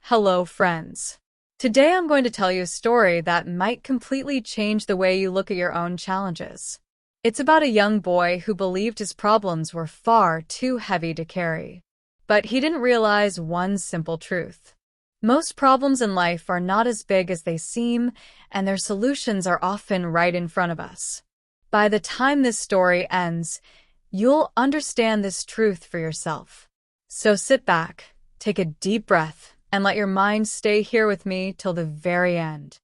Hello, friends. Today I'm going to tell you a story that might completely change the way you look at your own challenges. It's about a young boy who believed his problems were far too heavy to carry. But he didn't realize one simple truth. Most problems in life are not as big as they seem, and their solutions are often right in front of us. By the time this story ends, you'll understand this truth for yourself. So sit back, take a deep breath, and let your mind stay here with me till the very end.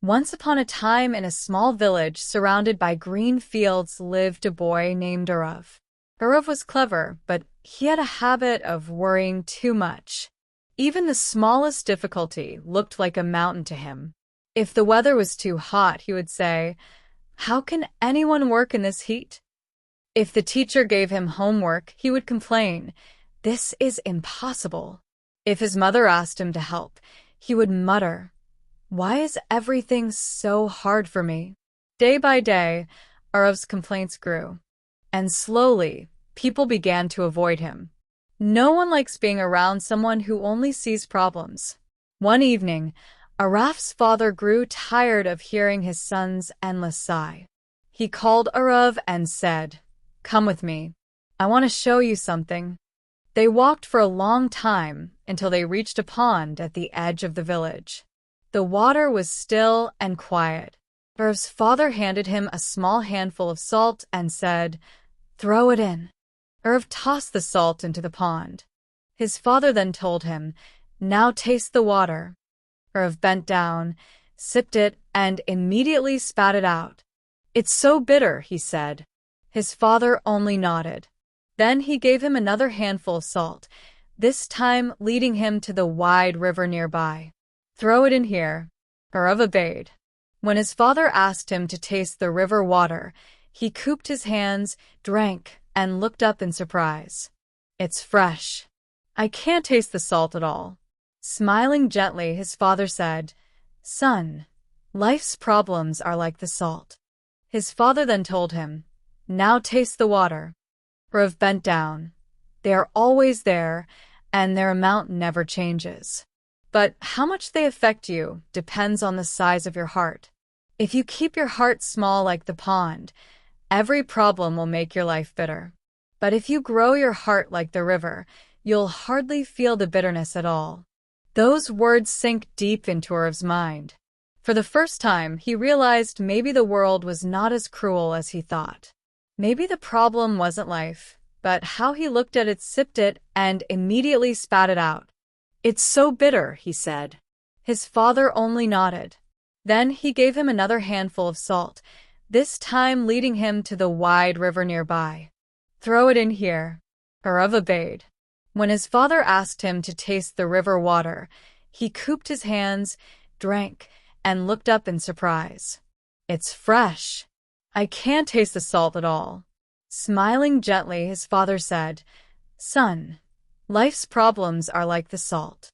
Once upon a time, in a small village surrounded by green fields, lived a boy named Arav. Arav was clever, but he had a habit of worrying too much. Even the smallest difficulty looked like a mountain to him. If the weather was too hot, he would say, "How can anyone work in this heat?" If the teacher gave him homework, he would complain, "This is impossible." If his mother asked him to help, he would mutter, "Why is everything so hard for me?" Day by day, Arav's complaints grew, and slowly, people began to avoid him. No one likes being around someone who only sees problems. One evening, Arav's father grew tired of hearing his son's endless sigh. He called Arav and said, "Come with me. I want to show you something." They walked for a long time until they reached a pond at the edge of the village. The water was still and quiet. Arav's father handed him a small handful of salt and said, "Throw it in." Arav tossed the salt into the pond. His father then told him, "Now taste the water." Arav bent down, sipped it, and immediately spat it out. "It's so bitter," he said. His father only nodded. Then he gave him another handful of salt, this time leading him to the wide river nearby. "Throw it in here." Arav obeyed. When his father asked him to taste the river water, he cupped his hands, drank, and looked up in surprise. "It's fresh. I can't taste the salt at all." Smiling gently, his father said, "Son, life's problems are like the salt." His father then told him, "Now taste the water." Arav bent down. "They are always there, and their amount never changes. But how much they affect you depends on the size of your heart. If you keep your heart small like the pond, every problem will make your life bitter. But if you grow your heart like the river, you'll hardly feel the bitterness at all." Those words sank deep into Arav's mind. For the first time, he realized maybe the world was not as cruel as he thought. Maybe the problem wasn't life, but how he looked at it, sipped it, and immediately spat it out. "It's so bitter," he said. His father only nodded. Then he gave him another handful of salt, this time leading him to the wide river nearby. "Throw it in here." Arav obeyed. When his father asked him to taste the river water, he cupped his hands, drank, and looked up in surprise. "It's fresh. I can't taste the salt at all." Smiling gently, his father said, "Son, life's problems are like the salt."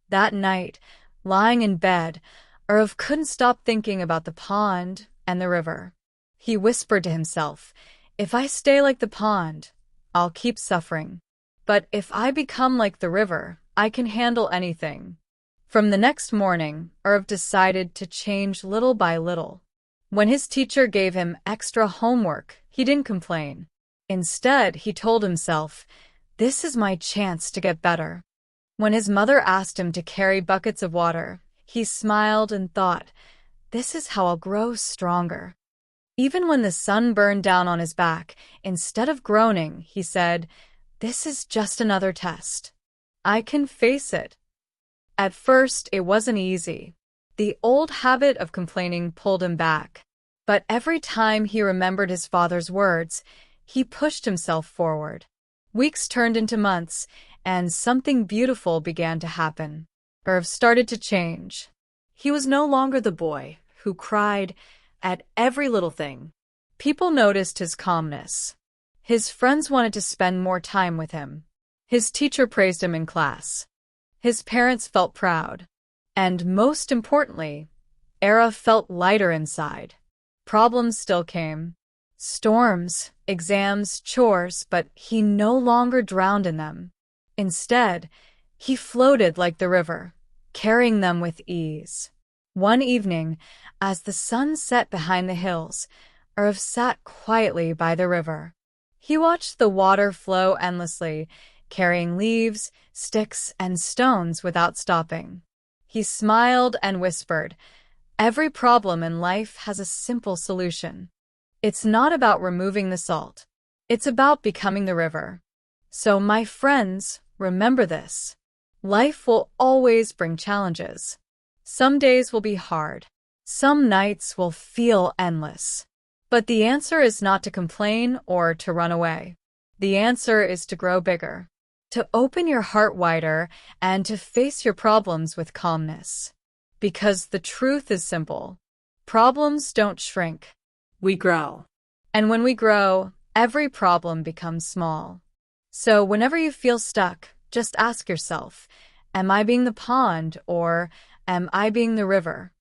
That night, lying in bed, Arav couldn't stop thinking about the pond and the river. He whispered to himself, "If I stay like the pond, I'll keep suffering. But if I become like the river, I can handle anything." From the next morning, Arav decided to change little by little. When his teacher gave him extra homework, he didn't complain. Instead, he told himself, "This is my chance to get better." When his mother asked him to carry buckets of water, he smiled and thought, "This is how I'll grow stronger." Even when the sun burned down on his back, instead of groaning, he said, "This is just another test. I can face it." At first, it wasn't easy. The old habit of complaining pulled him back. But every time he remembered his father's words, he pushed himself forward. Weeks turned into months, and something beautiful began to happen. Arav started to change. He was no longer the boy who cried at every little thing. People noticed his calmness. His friends wanted to spend more time with him. His teacher praised him in class. His parents felt proud. And most importantly, Arav felt lighter inside. Problems still came. Storms, exams, chores, but he no longer drowned in them. Instead, he floated like the river, carrying them with ease. One evening, as the sun set behind the hills, Irv sat quietly by the river. He watched the water flow endlessly, carrying leaves, sticks, and stones without stopping. He smiled and whispered, "Every problem in life has a simple solution. It's not about removing the salt. It's about becoming the river." So, my friends, remember this. Life will always bring challenges. Some days will be hard. Some nights will feel endless. But the answer is not to complain or to run away. The answer is to grow bigger, to open your heart wider, and to face your problems with calmness. Because the truth is simple. Problems don't shrink. We grow. And when we grow, every problem becomes small. So whenever you feel stuck, just ask yourself, am I being the pond or am I being the river?